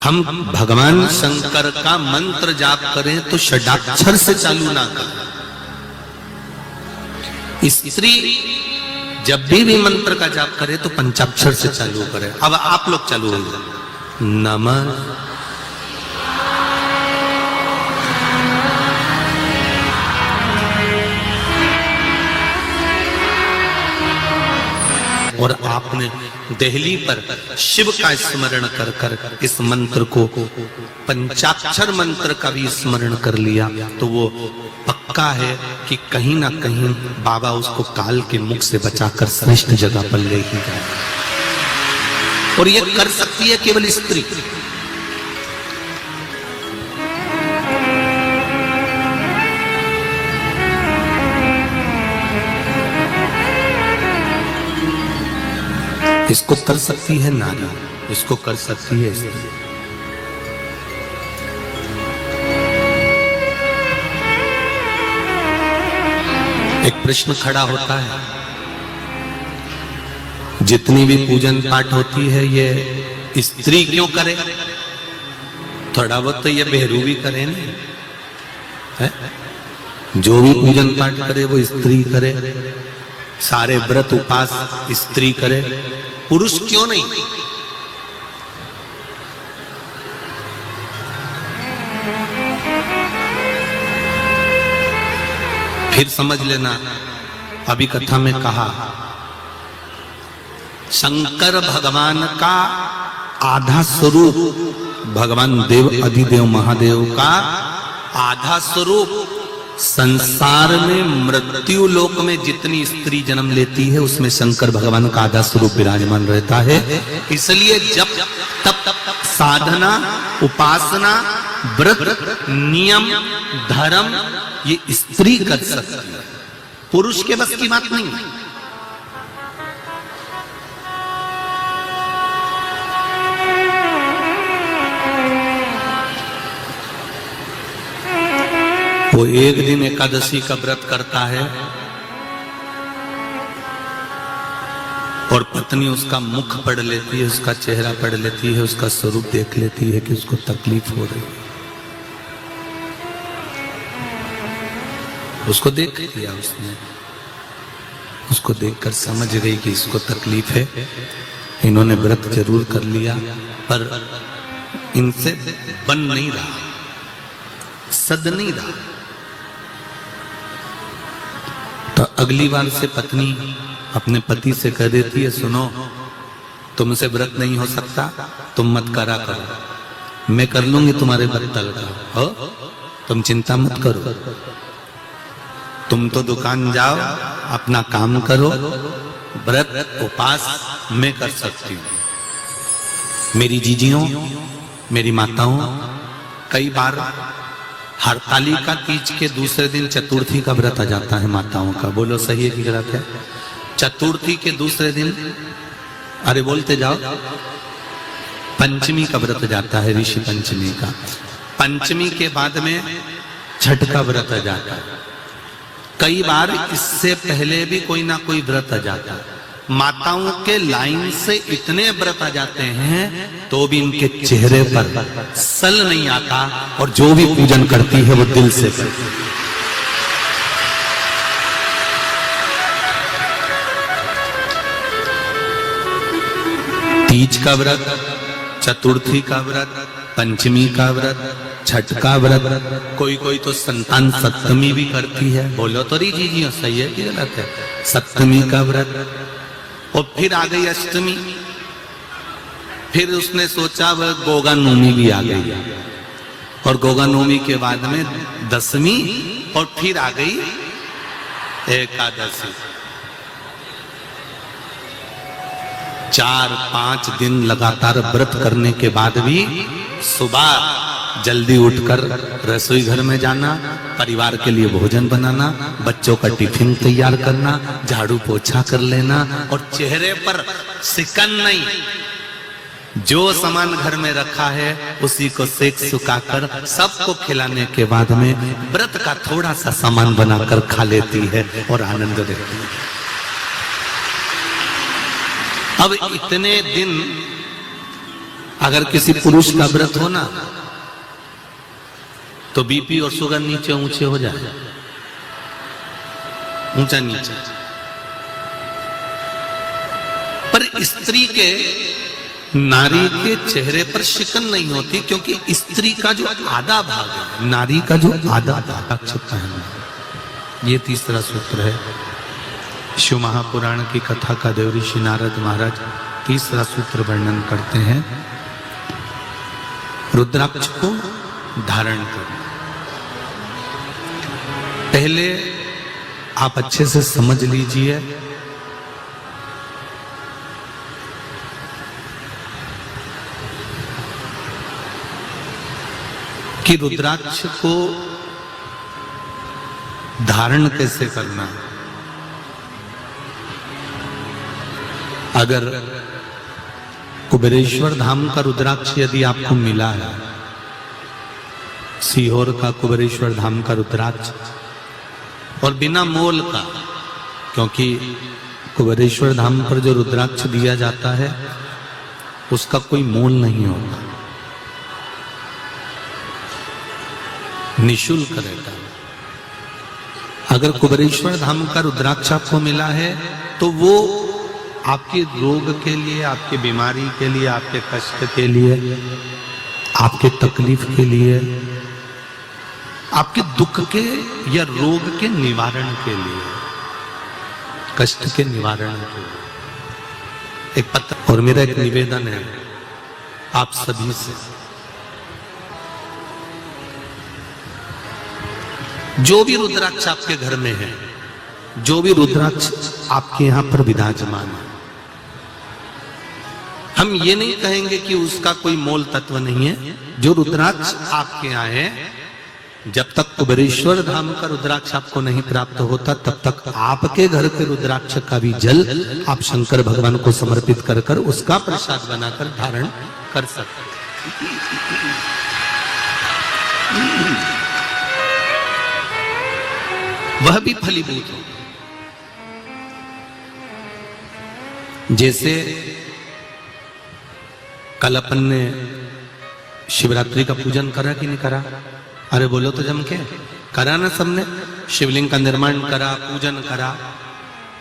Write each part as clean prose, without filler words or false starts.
हम भगवान शंकर का मंत्र जाप करें तो षडाक्षर से चालू ना करें। स्त्री जब भी मंत्र का जाप करे तो पंचाक्षर से चालू करें। अब आप लोग चालू हो जाए। नमः और आपने देहली पर शिव का स्मरण कर कर इस मंत्र को पंचाक्षर मंत्र का भी स्मरण कर लिया तो वो पक्का है कि कहीं ना कहीं बाबा उसको काल के मुख से बचाकर श्रेष्ठ जगह पर ले ही जाए। और ये कर सकती है केवल स्त्री। इसको कर सकती है नारी, इसको कर सकती है स्त्री। एक प्रश्न खड़ा होता है, जितनी भी पूजन पाठ होती है ये स्त्री क्यों करे? थोड़ा बहुत तो ये बहरू भी करे नहीं है? जो भी पूजन पाठ करे वो स्त्री करे, सारे व्रत उपास स्त्री करे, पुरुष क्यों नहीं? फिर समझ लेना, अभी कथा में कहा शंकर भगवान का आधा स्वरूप, भगवान देव अधिदेव महादेव का आधा स्वरूप संसार में मृत्यु लोक में जितनी स्त्री जन्म लेती है उसमें शंकर भगवान का आधा स्वरूप विराजमान रहता है। इसलिए जब तब साधना, उपासना, व्रत, नियम, धर्म ये स्त्री कर सकती है, पुरुष के बस की बात नहीं है। वो एक दिन एकादशी का व्रत करता है और पत्नी उसका मुख पढ़ लेती है, उसका चेहरा पढ़ लेती है, उसका स्वरूप देख लेती है कि उसको तकलीफ हो रही है। उसको देख लिया उसने, उसको देखकर समझ गई कि इसको तकलीफ है। इन्होंने व्रत जरूर कर लिया पर इनसे बन नहीं रहा, सद नहीं रहा। तो अगली बार से पत्नी अपने पति से कह देती है, सुनो तुमसे व्रत नहीं हो सकता, तुम मत करा करो, मैं कर लूंगी तुम्हारे बत्तल का, हो तुम चिंता मत करो, तुम तो दुकान जाओ अपना काम करो, व्रत उपास मैं कर सकती हूं। मेरी जीजियों, मेरी माताओं, कई बार हरतालिका तीज के दूसरे दिन चतुर्थी का व्रत आ जाता है माताओं का। बोलो सही है कि गलत है? चतुर्थी के दूसरे दिन, अरे बोलते जाओ, पंचमी का व्रत जाता है, ऋषि पंचमी का। पंचमी के बाद में छठ का व्रत आ जाता है। कई बार इससे पहले भी कोई ना कोई व्रत आ जाता है। माताओं के लाइन से इतने व्रत आ जाते हैं तो भी इनके चेहरे पर सल नहीं आता और जो भी पूजन करती है वो दिल से करती है। तीज का व्रत, चतुर्थी का व्रत, पंचमी का व्रत, छठ का व्रत, कोई कोई तो संतान सप्तमी भी करती है। बोलो तो री जी सही है कि गलत है? सप्तमी का व्रत, और फिर आ गई अष्टमी, फिर उसने सोचा वह गोगा नवमी भी आ गई, और गोगा नवमी के बाद में दशमी, और फिर आ गई एकादशी। 4-5 दिन लगातार व्रत करने के बाद भी सुबह जल्दी उठकर रसोई घर में जाना, परिवार के लिए भोजन बनाना, बच्चों का टिफिन तैयार करना, झाड़ू पोछा कर लेना, और चेहरे पर सिकन नहीं, जो सामान घर में रखा है उसी को सेक सुखाकर सबको खिलाने के बाद में व्रत का थोड़ा सा सामान बनाकर खा लेती है और आनंद लेती है। अब इतने दिन अगर किसी पुरुष का व्रत हो ना तो बीपी और शुगर नीचे ऊंचे हो जाए, ऊंचा नीचे। पर स्त्री के, नारी के चेहरे पर शिकन नहीं होती, क्योंकि स्त्री का जो आधा भाग है, नारी का जो आधा भाग पहनना। ये तीसरा सूत्र है। शिव महापुराण की कथा का देवऋषि नारद महाराज तीसरा सूत्र वर्णन करते हैं, रुद्राक्ष को धारण करना। पहले आप अच्छे से समझ लीजिए कि रुद्राक्ष को धारण कैसे करना। अगर कुबेरेश्वर धाम का रुद्राक्ष यदि आपको मिला है, सीहोर का कुबेरेश्वर धाम का रुद्राक्ष, और बिना मोल का, क्योंकि कुबेरेश्वर धाम पर जो रुद्राक्ष दिया जाता है उसका कोई मोल नहीं होता, निशुल्क रहता है। अगर कुबेरेश्वर धाम का रुद्राक्ष आपको मिला है तो वो आपके रोग के लिए, आपके बीमारी के लिए, आपके कष्ट के लिए, आपके तकलीफ के लिए, आपके दुख के या रोग के निवारण के लिए, कष्ट के निवारण के लिए। एक पत्र और मेरा एक निवेदन है आप सभी से, जो भी रुद्राक्ष आपके घर में है, जो भी रुद्राक्ष आपके यहां पर विराजमान है, हम ये नहीं कहेंगे कि उसका कोई मोल तत्व नहीं है। जो रुद्राक्ष आपके यहाँ है, जब तक कुबेरेश्वर धाम का रुद्राक्ष आपको नहीं प्राप्त होता तब तक आपके घर के रुद्राक्ष का भी जल आप शंकर भगवान को समर्पित कर कर उसका प्रसाद बनाकर धारण कर सकते। वह भी फलीभूत हो। जैसे कल अपन ने शिवरात्रि का पूजन करा कि नहीं करा? अरे बोलो तो जम के करा ना सबने। शिवलिंग का निर्माण करा, पूजन करा।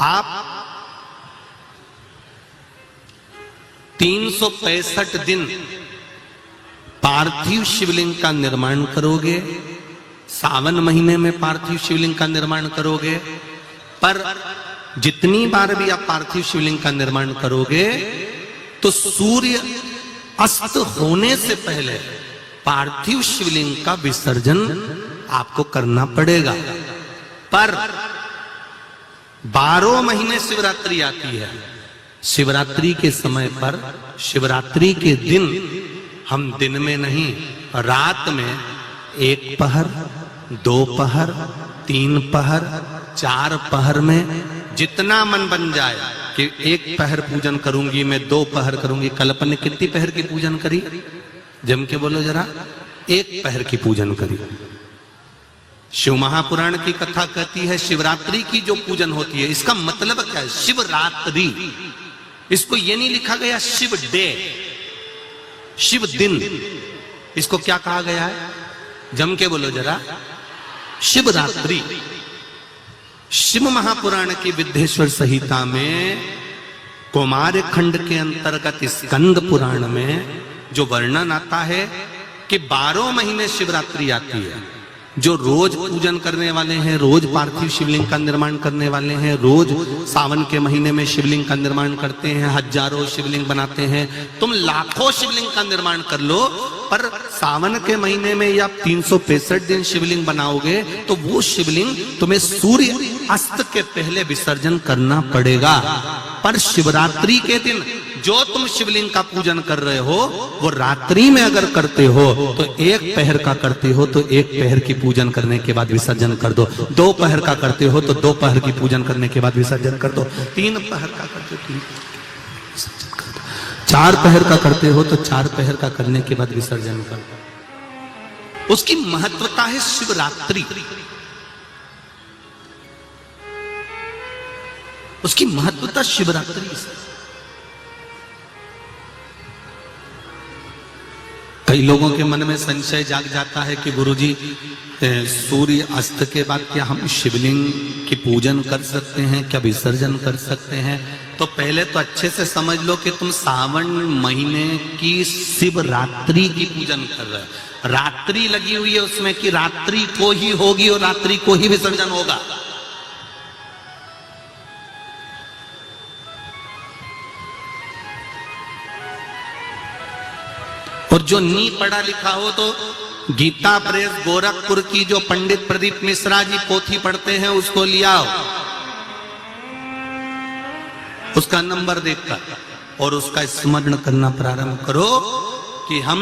आप 365 दिन पार्थिव शिवलिंग का निर्माण करोगे, सावन महीने में पार्थिव शिवलिंग का निर्माण करोगे। पर जितनी बार भी आप पार्थिव शिवलिंग का निर्माण करोगे तो सूर्य अस्त होने से पहले पार्थिव शिवलिंग का विसर्जन आपको करना पड़ेगा। पर 12 महीने शिवरात्रि आती है। शिवरात्रि के समय पर, शिवरात्रि के दिन हम दिन में नहीं, रात में 1 पहर, 2 पहर, 3 पहर, 4 पहर में जितना मन बन जाए कि 1 पहर पूजन करूंगी मैं, 2 पहर करूंगी। कल अपन ने कितनी पहर की पूजन करी? जम के बोलो जरा। 1 पहर की पूजन करी। शिव महापुराण की कथा कहती है शिवरात्रि की जो पूजन होती है, इसका मतलब क्या है? शिवरात्रि। इसको ये नहीं लिखा गया शिव डे, शिव दिन। इसको क्या कहा गया है? जम के बोलो जरा। शिवरात्रि। शिव महापुराण की विद्येश्वर संहिता में कौमार खंड के अंतर्गत स्कंद पुराण में जो वर्णन आता है कि 12 महीने शिवरात्रि आती है। जो रोज पूजन करने वाले हैं, रोज पार्थिव शिवलिंग का निर्माण करने वाले हैं, रोज सावन के महीने में शिवलिंग का निर्माण करते हैं, हजारों शिवलिंग बनाते हैं। तुम लाखों शिवलिंग का निर्माण कर लो, पर सावन के महीने में या 365 दिन शिवलिंग बनाओगे तो वो शिवलिंग तुम्हें सूर्य अस्त के पहले विसर्जन करना पड़ेगा। पर शिवरात्रि के दिन जो तुम शिवलिंग का पूजन कर रहे हो वो रात्रि में अगर करते हो तो 1 पहर का करते हो तो 1 पहर की पूजन करने के बाद विसर्जन कर दो। 2 पहर का करते हो तो 2 पहर की पूजन करने के बाद विसर्जन कर दो। 3 पहर का करते हो 3 विसर्जन कर दो। 4 पहर का करते हो तो 4 पहर का करने के बाद विसर्जन कर दो। उसकी महत्वता है शिवरात्रि। उसकी महत्वता शिवरात्रि से। कई लोगों के मन में संशय जाग जाता है कि गुरुजी सूर्य अस्त के बाद क्या हम शिवलिंग की पूजन कर सकते हैं, क्या विसर्जन कर सकते हैं? तो पहले तो अच्छे से समझ लो कि तुम सावन महीने की शिवरात्रि की पूजन कर रहे हो। रात्रि लगी हुई है उसमें कि रात्रि को ही होगी और रात्रि को ही विसर्जन होगा। और जो नी पढ़ा लिखा हो तो गीता प्रेस गोरखपुर की जो पंडित प्रदीप मिश्रा जी पोथी पढ़ते हैं उसको लिया हो, उसका नंबर देखकर और उसका स्मरण करना प्रारंभ करो कि हम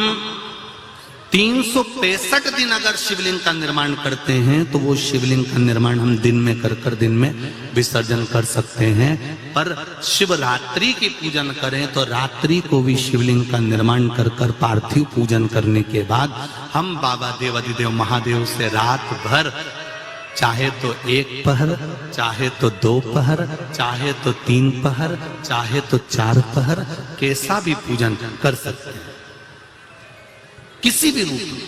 365 दिन अगर शिवलिंग का निर्माण करते हैं तो वो शिवलिंग का निर्माण हम दिन में कर दिन में विसर्जन कर सकते हैं। पर शिवरात्रि की पूजन करें तो रात्रि को भी शिवलिंग का निर्माण कर पार्थिव पूजन करने के बाद हम बाबा देवाधिदेव महादेव से रात भर, चाहे तो 1 पहर, चाहे तो 2 पहर, चाहे तो 3 पहर, चाहे तो 4 पहर, कैसा भी पूजन कर सकते हैं, किसी भी रूप में।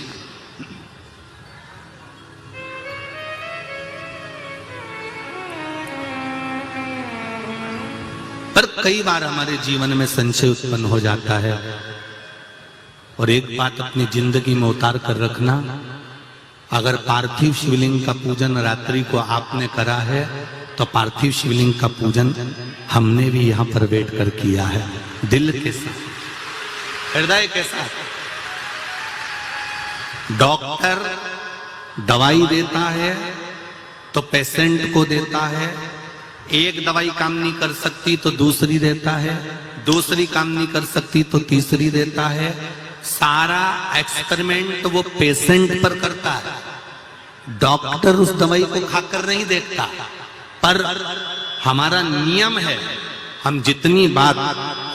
पर कई बार हमारे जीवन में संशय उत्पन्न हो जाता है। और एक बात अपनी जिंदगी में उतार कर रखना, अगर पार्थिव शिवलिंग का पूजन रात्रि को आपने करा है तो पार्थिव शिवलिंग का पूजन हमने भी यहां पर बैठकर किया है, दिल के साथ, हृदय के साथ। डॉक्टर दवाई देता है तो पेशेंट को देता है, एक दवाई काम नहीं कर सकती तो दूसरी देता है, दूसरी काम नहीं कर सकती तो तीसरी देता है। सारा एक्सपेरिमेंट वो पेशेंट पर करता है, डॉक्टर उस दवाई को खाकर नहीं देखता। पर हमारा नियम है, हम जितनी बात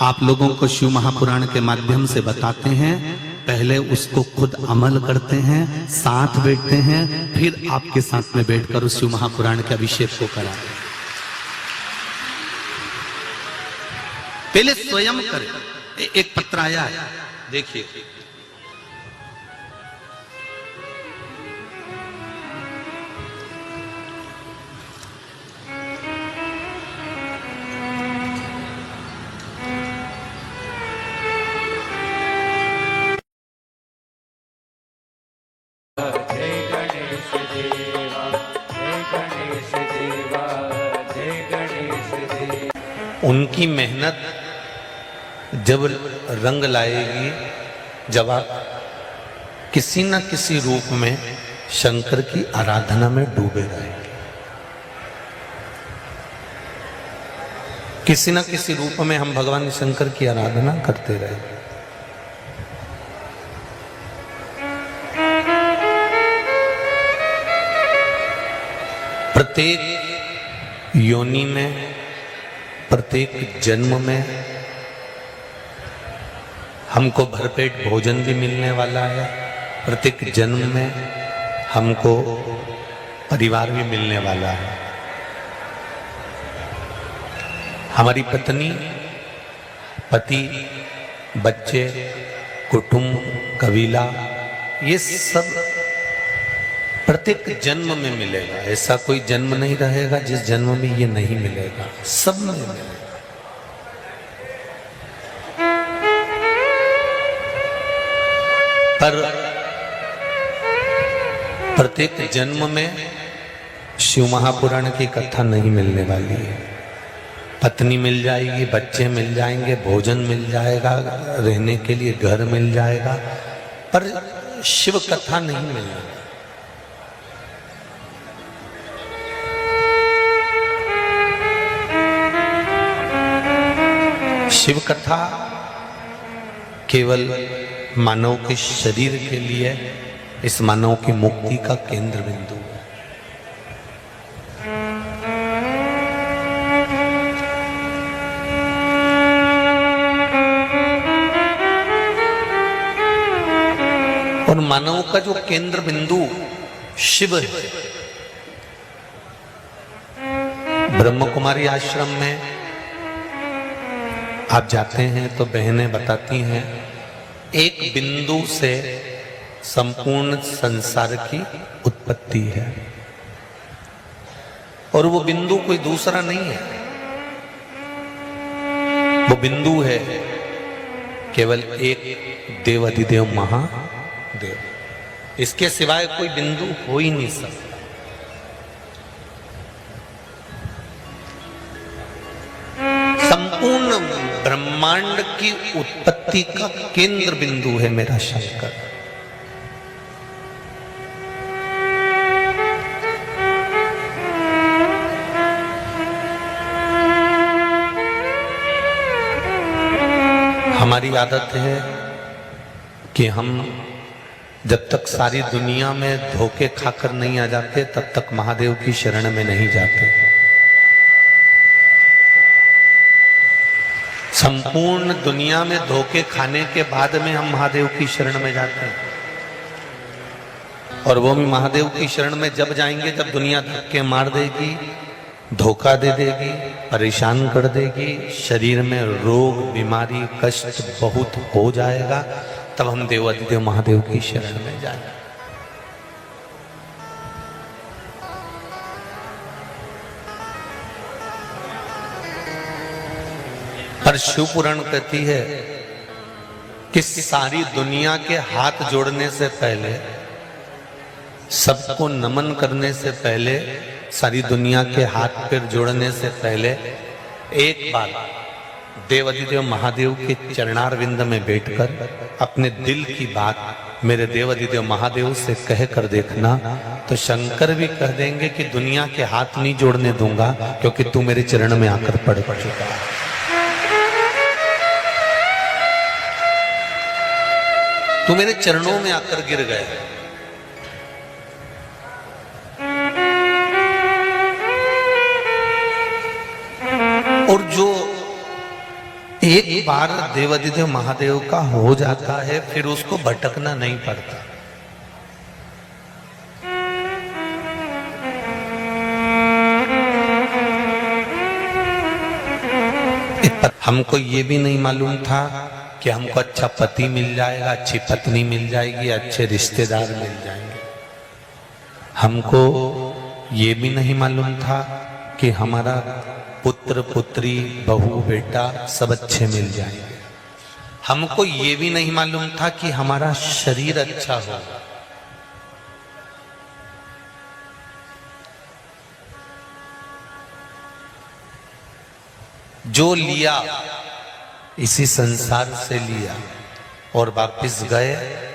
आप लोगों को शिव महापुराण के माध्यम से बताते हैं, पहले उसको खुद अमल करते हैं, साथ बैठते हैं, फिर आपके साथ में बैठकर उस शिव महापुराण के अभिषेक को कराते हैं। पहले स्वयं करें। एक पत्र आया है, देखिए। उनकी मेहनत जब रंग लाएगी, जब आप किसी न किसी रूप में शंकर की आराधना में डूबे रहेंगे, किसी न किसी रूप में हम भगवान शंकर की आराधना करते रहेंगे। प्रत्येक योनि में, प्रत्येक जन्म में हमको भरपेट भोजन भी मिलने वाला है, प्रत्येक जन्म में हमको परिवार भी मिलने वाला है। हमारी पत्नी, पति, बच्चे, कुटुंब, कबीला, ये सब प्रत्येक जन्म में मिलेगा। ऐसा कोई जन्म नहीं रहेगा जिस जन्म में ये नहीं मिलेगा, सब में मिलेगा। पर प्रत्येक जन्म में शिव महापुराण की कथा नहीं मिलने वाली है। पत्नी मिल जाएगी, बच्चे मिल जाएंगे, भोजन मिल जाएगा, रहने के लिए घर मिल जाएगा, पर शिव कथा नहीं मिलेगी। शिव कथा केवल मानव के शरीर के लिए, इस मानव की मुक्ति का केंद्र बिंदु है। और मानव का जो केंद्र बिंदु शिव है। ब्रह्म कुमारी आश्रम में आप जाते हैं तो बहनें बताती हैं एक बिंदु से संपूर्ण संसार की उत्पत्ति है और वो बिंदु कोई दूसरा नहीं है। वो बिंदु है केवल एक देवाधिदेव महादेव। इसके सिवाय कोई बिंदु हो ही नहीं सकता। संपूर्ण ब्रह्मांड की उत्पत्ति का केंद्र बिंदु है मेरा शंकर। हमारी आदत है कि हम जब तक सारी दुनिया में धोखे खाकर नहीं आ जाते तब तक महादेव की शरण में नहीं जाते। संपूर्ण दुनिया में धोखे खाने के बाद में हम महादेव की शरण में जाते हैं और वो भी महादेव की शरण में जब जाएंगे जब दुनिया धक्के मार देगी, धोखा दे देगी, परेशान कर देगी, शरीर में रोग बीमारी कष्ट बहुत हो जाएगा, तब हम देवाधिदेव महादेव की शरण में जाएंगे। पर शिव पुराण कहती है कि सारी दुनिया के हाथ जोड़ने से पहले, सबको नमन करने से पहले, सारी दुनिया के हाथ पैर जोड़ने से पहले एक बार देवाधिदेव महादेव के चरणारविंद में बैठकर अपने दिल की बात मेरे देवाधिदेव महादेव से कह कर देखना, तो शंकर भी कह देंगे कि दुनिया के हाथ नहीं जोड़ने दूंगा क्योंकि तू मेरे चरण में आकर पड़ चुका है। तू मेरे चरणों में आकर गिर गए। और जो एक बार देवाधिदेव महादेव का हो जाता है फिर उसको भटकना नहीं पड़ता। हमको ये भी नहीं मालूम था कि हमको अच्छा पति मिल जाएगा, अच्छी पत्नी मिल जाएगी, अच्छे रिश्तेदार मिल जाएंगे। हमको ये भी नहीं मालूम था कि हमारा पुत्र पुत्री बहू बेटा सब अच्छे मिल जाएंगे। हमको ये भी नहीं मालूम था कि हमारा शरीर अच्छा होगा। जो लिया इसी संसार से लिया और वापिस गए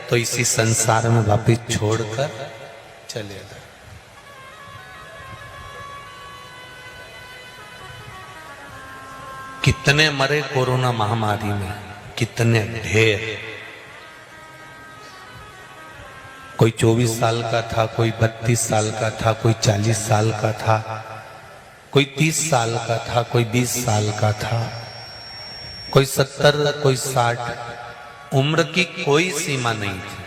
तो इसी संसार में वापिस छोड़कर चले गए। कितने मरे कोरोना महामारी में, कितने ढेर। कोई 24 साल का था, कोई 32 साल का था, कोई 40 साल का था, कोई 30 साल का था, कोई 20 साल का था, कोई 70, कोई 60। उम्र की कोई सीमा नहीं थी।